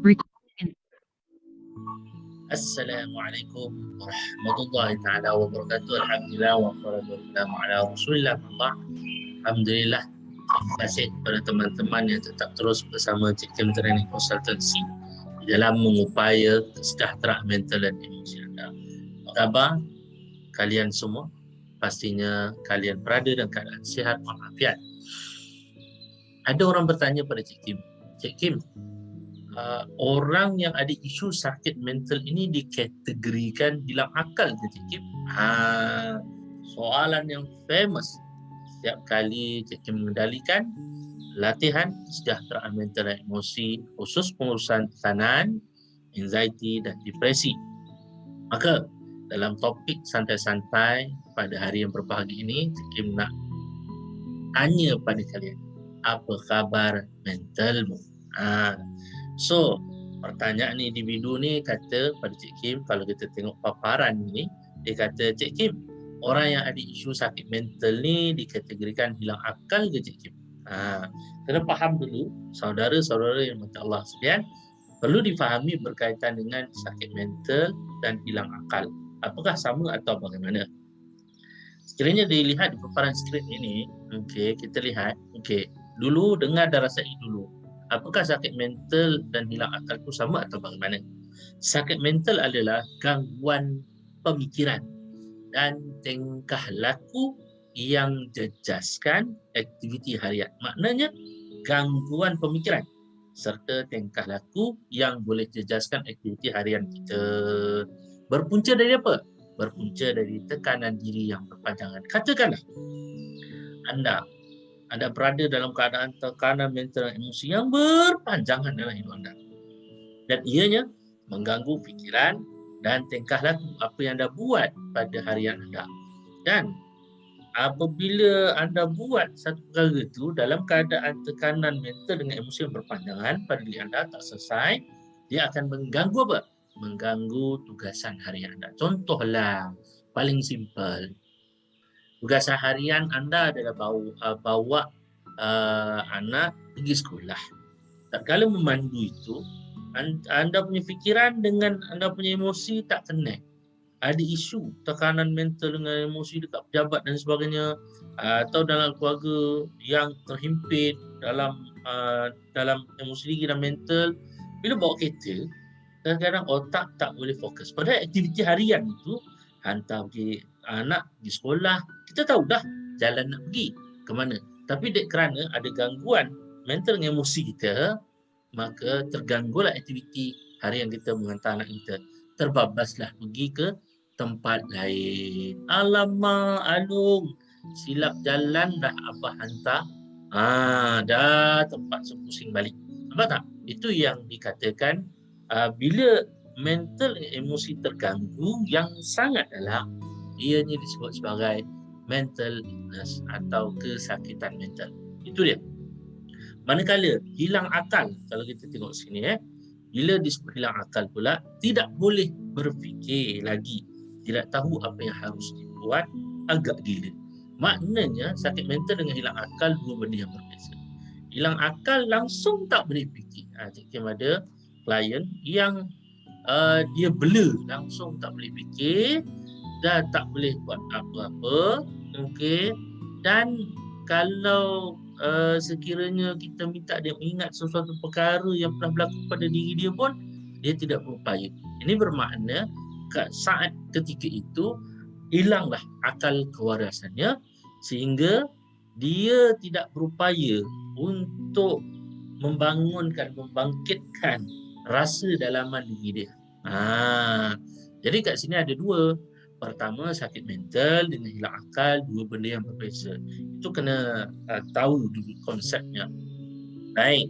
Recording. Assalamualaikum warahmatullahi taala wabarakatuh. Alhamdulillah wassalatu wassalamu ala Rasulillah. Alhamdulillah. Terima kasih kepada teman-teman yang tetap terus bersama Cik Kim Training Consultancy dalam mengupaya kesejahteraan mental dan emosi anda. Apa khabar kalian semua? Pastinya kalian berada dalam keadaan sihat walafiat. Ada orang bertanya pada Cik Kim, orang yang ada isu sakit mental ini dikategorikan hilang akal ke Cik Kim? Soalan yang famous setiap kali Cik Kim mengendalikan latihan kesejahteraan mental dan emosi khusus pengurusan tekanan, anxiety dan depresi. Maka dalam topik santai-santai pada hari yang berbahagia ini, Cik Kim nak tanya pada kalian, apa khabar mentalmu? So, pertanyaan individu ni kata pada Cik Kim, kalau kita tengok paparan ni, dia kata, Cik Kim, orang yang ada isu sakit mental ni dikategorikan hilang akal ke Cik Kim? Kena faham dulu, saudara-saudara yang mati Allah sekalian, perlu difahami berkaitan dengan sakit mental dan hilang akal. Apakah sama atau bagaimana? Sekiranya dilihat di paparan skrin ini, kita lihat, dulu dengar dan rasai dulu. Apakah sakit mental dan hilang akal itu sama atau bagaimana? Sakit mental adalah gangguan pemikiran dan tingkah laku yang jejaskan aktiviti harian. Maknanya gangguan pemikiran serta tingkah laku yang boleh jejaskan aktiviti harian kita. Berpunca dari apa? Berpunca dari tekanan diri yang berpanjangan. Katakanlah anda berada dalam keadaan tekanan mental dan emosi yang berpanjangan dalam hidup anda. Dan ianya mengganggu fikiran dan tingkah laku apa yang anda buat pada harian anda. Dan apabila anda buat satu perkara itu dalam keadaan tekanan mental dengan emosi yang berpanjangan pada diri anda tak selesai, dia akan mengganggu apa? Mengganggu tugasan harian anda. Contohlah, paling simple. Tugasan harian anda adalah bawa anak pergi sekolah. Tak kala memandu itu, anda punya fikiran dengan anda punya emosi tak connect. Ada isu tekanan mental dengan emosi dekat pejabat dan sebagainya, atau dalam keluarga yang terhimpit dalam emosi diri dan mental. Bila bawa kereta, kadang-kadang otak tak boleh fokus. Padahal aktiviti harian itu, hantar pergi anak pergi sekolah, kita tahu dah jalan nak pergi ke mana. Tapi kerana ada gangguan mental dan emosi kita, maka terganggulah aktiviti harian kita mengantar anak kita. Terbabaslah pergi ke tempat lain. Alamak, Alung, silap jalan dah abah hantar. Dah tempat sepusing balik. Nampak tak? Itu yang dikatakan bila mental emosi terganggu yang sangat dalam, ianya disebut sebagai mental illness atau kesakitan mental. Itu dia. Manakala hilang akal, kalau kita tengok sini, bila disebut hilang akal pula, tidak boleh berfikir lagi, tidak tahu apa yang harus dibuat, agak gila. Maknanya sakit mental dengan hilang akal dua benda yang berbeza. Hilang akal langsung tak boleh fikir. Cik Kim ada klien yang dia blur, langsung tak boleh fikir, dah tak boleh buat apa-apa. Dan kalau sekiranya kita minta dia mengingat sesuatu perkara yang pernah berlaku pada diri dia pun, dia tidak berupaya. Ini bermakna saat ketika itu hilanglah akal kewarasannya sehingga dia tidak berupaya untuk membangkitkan rasa dalaman diri dia. Jadi kat sini ada dua. Pertama, sakit mental dengan hilang akal, dua benda yang berbeza. Itu kena tahu dulu konsepnya. Baik.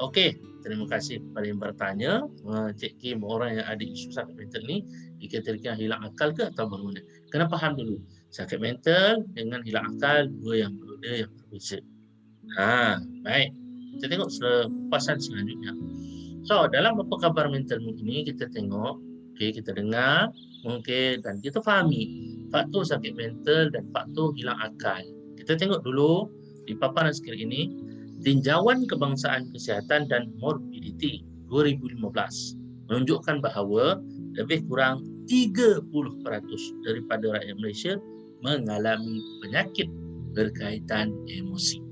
Okey, terima kasih kepada yang bertanya. Cik Kim, orang yang ada isu sakit mental ni dikategorikan hilang akal ke atau bagaimana? Kena faham dulu. Sakit mental dengan hilang akal, dua yang berbeza yang berbeza. Baik. Kita tengok papasan selanjutnya. So, dalam apa khabar mentalmu ini, kita tengok, kita dengar, dan kita fahami faktor sakit mental dan faktor hilang akal. Kita tengok dulu di paparan skrin ini, tinjauan kebangsaan kesihatan dan morbidity. 2015 menunjukkan bahawa lebih kurang 30% daripada rakyat Malaysia mengalami penyakit berkaitan emosi.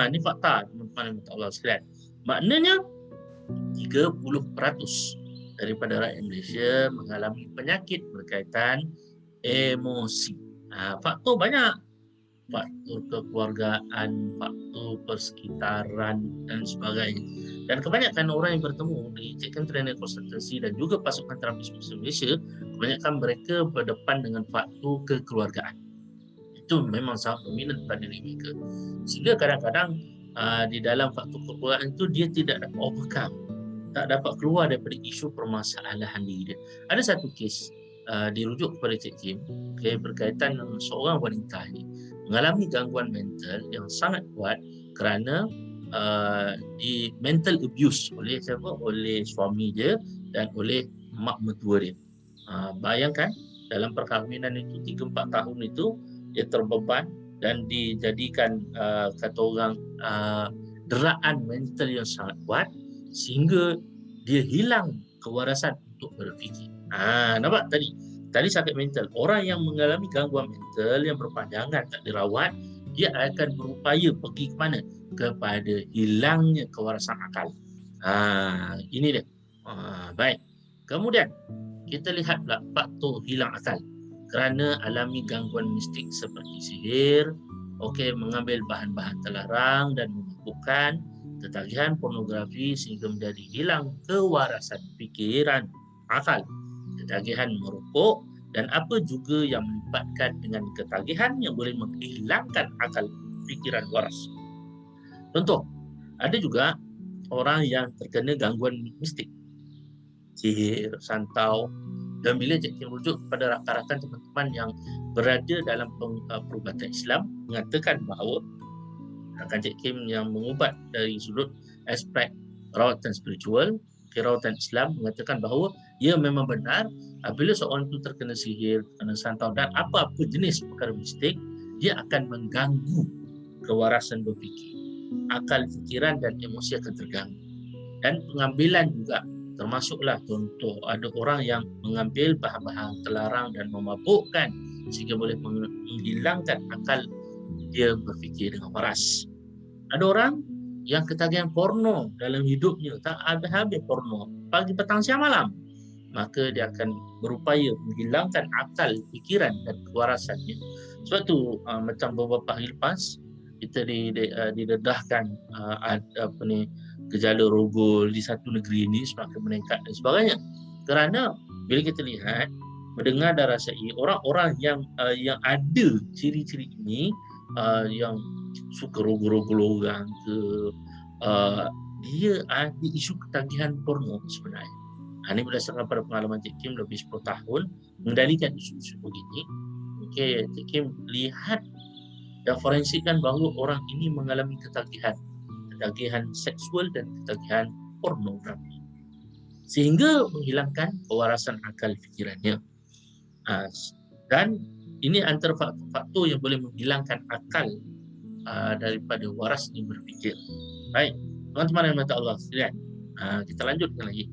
Ini fakta teman-teman yang Allah sekalian. Maknanya 30% daripada rakyat Malaysia mengalami penyakit berkaitan emosi. Faktor banyak. Faktor kekeluargaan, faktor persekitaran dan sebagainya. Dan kebanyakan orang yang bertemu di Cek Training Konsultansi dan juga pasukan terapis Malaysia, kebanyakan mereka berdepan dengan faktor kekeluargaan. Itu memang sangat dominan pada diri mereka. Sehingga kadang-kadang di dalam faktor kekeluargaan itu dia tidak dapat overcome, tak dapat keluar daripada isu permasalahan diri dia. Ada satu kes dirujuk kepada Cik Kim, berkaitan dengan seorang wanita ini mengalami gangguan mental yang sangat kuat kerana di mental abuse oleh siapa? Oleh suami dia dan oleh mak mertua dia. Bayangkan dalam perkahwinan itu 3-4 tahun itu dia terbeban dan dijadikan kata orang deraan mental yang sangat kuat sehingga dia hilang kewarasan untuk berfikir. Nampak tadi sakit mental. Orang yang mengalami gangguan mental yang berpanjangan tak dirawat, dia akan berupaya pergi ke mana? Kepada hilangnya kewarasan akal. Ini dia. Baik. Kemudian kita lihat pula faktor hilang akal kerana alami gangguan mistik seperti sihir, mengambil bahan-bahan terlarang dan memabukkan, ketagihan pornografi sehingga menjadi hilang kewarasan fikiran, akal, ketagihan merokok dan apa juga yang melibatkan dengan ketagihan yang boleh menghilangkan akal, fikiran waras. Contoh, ada juga orang yang terkena gangguan mistik, sihir, santau, dan bila Cik Kim rujuk kepada rakan-rakan teman-teman yang berada dalam perubatan Islam mengatakan bahawa rakan Cik Kim yang mengubat dari sudut aspek rawatan spiritual, rawatan Islam mengatakan bahawa ia memang benar apabila seorang itu terkena sihir, terkena santau dan apa-apa jenis perkara mistik, dia akan mengganggu kewarasan berfikir, akal fikiran dan emosi akan terganggu. Dan pengambilan juga termasuklah contoh ada orang yang mengambil bahan-bahan terlarang dan memabukkan sehingga boleh menghilangkan akal dia berfikir dengan waras. Ada orang yang ketagihan porno dalam hidupnya, tak habis-habis porno pagi, petang, siang, malam, maka dia akan berupaya menghilangkan akal, fikiran dan kewarasannya. Sebab tu macam beberapa hari lepas kita didedahkan gejala rogol di satu negeri ini semakin meningkat dan sebagainya. Kerana bila kita lihat, mendengar dan rasai orang-orang yang ada ciri-ciri ini, yang suka rogol-rogol orang ke, dia ada isu ketagihan porno sebenarnya. Ini berdasarkan pada pengalaman Cik Kim lebih 10 tahun mengendalikan isu-isu begini. Cik Kim lihat dan forensikkan bahawa orang ini mengalami ketagihan seksual dan ketagihan pornografi sehingga menghilangkan kewarasan akal fikirannya. Dan ini antara faktor yang boleh menghilangkan akal daripada warasnya berfikir. Baik, teman-teman yang mata Allah sekalian, kita lanjutkan lagi.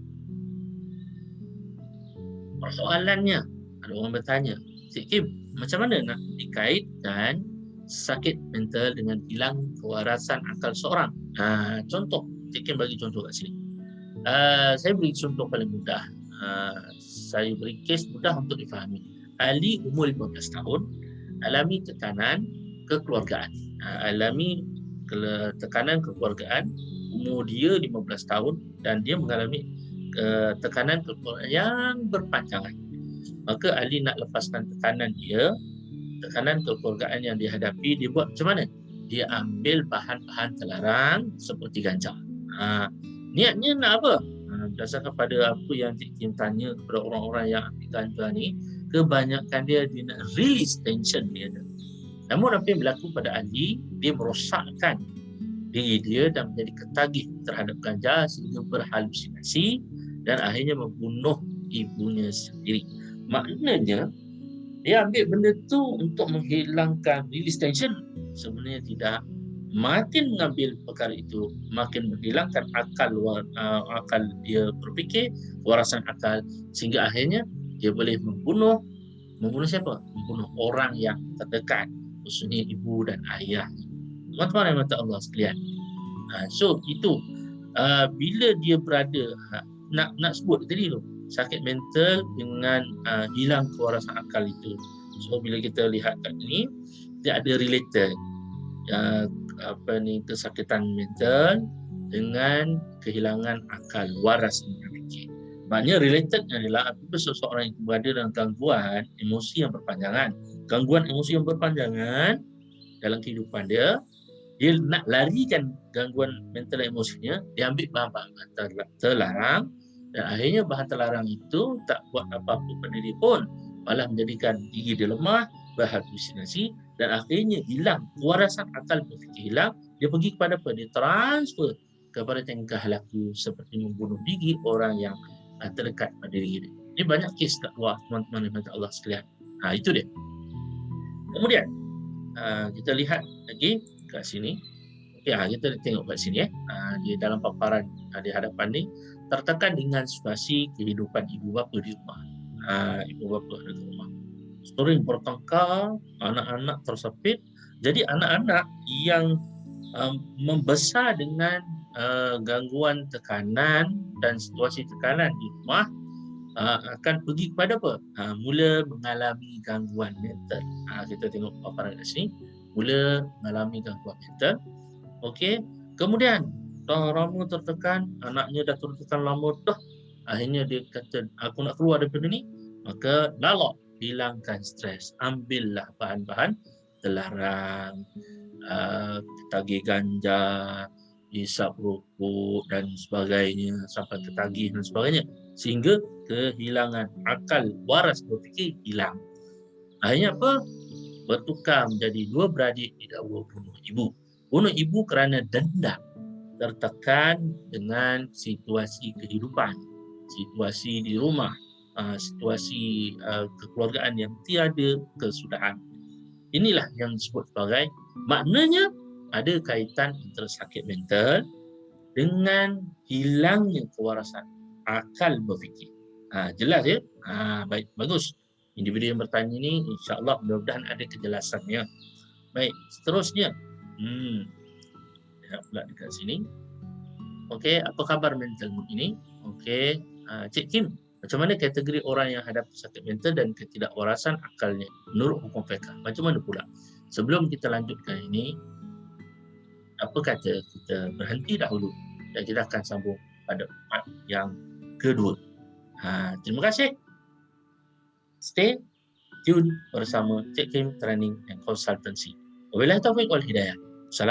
Persoalannya, ada orang bertanya, Cik Kim, macam mana nak dikaitkan sakit mental dengan hilang kewarasan akal seorang? Contoh, Cik Kim bagi contoh kat sini. Saya beri contoh paling mudah. Saya beri kes mudah untuk difahami. Ali umur 15 tahun, alami tekanan kekeluargaan. Umur dia 15 tahun dan dia mengalami tekanan kekeluargaan yang berpanjangan. Maka Ali nak lepaskan tekanan kekeluargaan yang dihadapi, dia buat macam mana? Dia ambil bahan-bahan terlarang seperti ganja. Niatnya nak apa? Berdasarkan pada apa yang Cik Kim tanya kepada orang-orang yang ambil ganja ni, kebanyakan dia nak release tension dia. Namun apa yang berlaku pada Ali, dia merosakkan diri dia dan menjadi ketagih terhadap ganja sehingga berhalusinasi dan akhirnya membunuh ibunya sendiri. Maknanya dia ambil benda tu untuk menghilangkan release tension, sebenarnya tidak. makin mengambil perkara itu, makin menghilangkan akal dia berfikir, warasan akal, sehingga akhirnya dia boleh membunuh siapa? Membunuh orang yang terdekat, khususnya ibu dan ayah. Tuan-tuan yang mata Allah sekalian. So itu bila dia berada nak sebut tadi tu, sakit mental dengan hilang kewarasan akal itu. So bila kita lihat kat ni, dia ada related kesakitan mental dengan kehilangan akal waras berfikir. Maknanya related adalah apabila seseorang itu berada dalam gangguan emosi yang berpanjangan. Gangguan emosi yang berpanjangan dalam kehidupan dia nak larikan gangguan mental dan emosinya, dia ambil bahan-bahan terlarang, dan akhirnya bahan terlarang itu tak buat apa-apa pada dia pun, malah menjadikan diri dia lemah, berhalusinasi, dan akhirnya hilang kewarasan akal berfikir hilang. Dia pergi kepada apa? Dia transfer kepada tingkah laku seperti membunuh diri orang yang terdekat pada diri dia. Ini banyak kes kat luar, teman-teman yang Allah sekalian. Itu dia. Kemudian kita lihat lagi kat sini. Okey, kita tengok kat sini di dalam paparan di hadapan ni, tertekan dengan situasi kehidupan ibu bapa di rumah. Ibu bapa ada di rumah. Sering bertengkar, anak-anak tersepit. Jadi anak-anak yang membesar dengan gangguan tekanan dan situasi tekanan di rumah akan pergi kepada apa? Mula mengalami gangguan mental. Kita tengok paparan kat sini. Mula mengalami gangguan mental. Okey. Kemudian dah lama tertekan, anaknya dah tertekan lama dah. Akhirnya dia kata, aku nak keluar daripada ni. Maka lalok, hilangkan stres. Ambillah bahan-bahan terlarang, tagih ganja, hisap rokok dan sebagainya, sampai ketagih dan sebagainya, sehingga kehilangan akal waras berfikir hilang. Akhirnya apa? Bertukar menjadi dua beradik didakwa bunuh ibu. Bunuh ibu kerana dendam, tertekan dengan situasi kehidupan, situasi di rumah, situasi kekeluargaan yang tiada kesudahan. Inilah yang disebut sebagai, maknanya ada kaitan antara sakit mental dengan hilangnya kewarasan akal berfikir. Jelas ya? Baik, bagus. Individu yang bertanya ini, insya-Allah mudah-mudahan ada kejelasannya. Baik, seterusnya. Lihat pula dekat sini. Okey, apa khabar mentalmu ini? Okey, Cik Kim, macam mana kategori orang yang hadapi sakit mental dan ketidakwarasan akalnya menurut hukum fiqh? Macam mana pula? Sebelum kita lanjutkan ini, apa kata kita berhenti dahulu dan kita akan sambung pada part yang kedua. Terima kasih. Stay tune bersama Cik Kim Training and Consultancy. Wabillahi taufiq wal hidayah.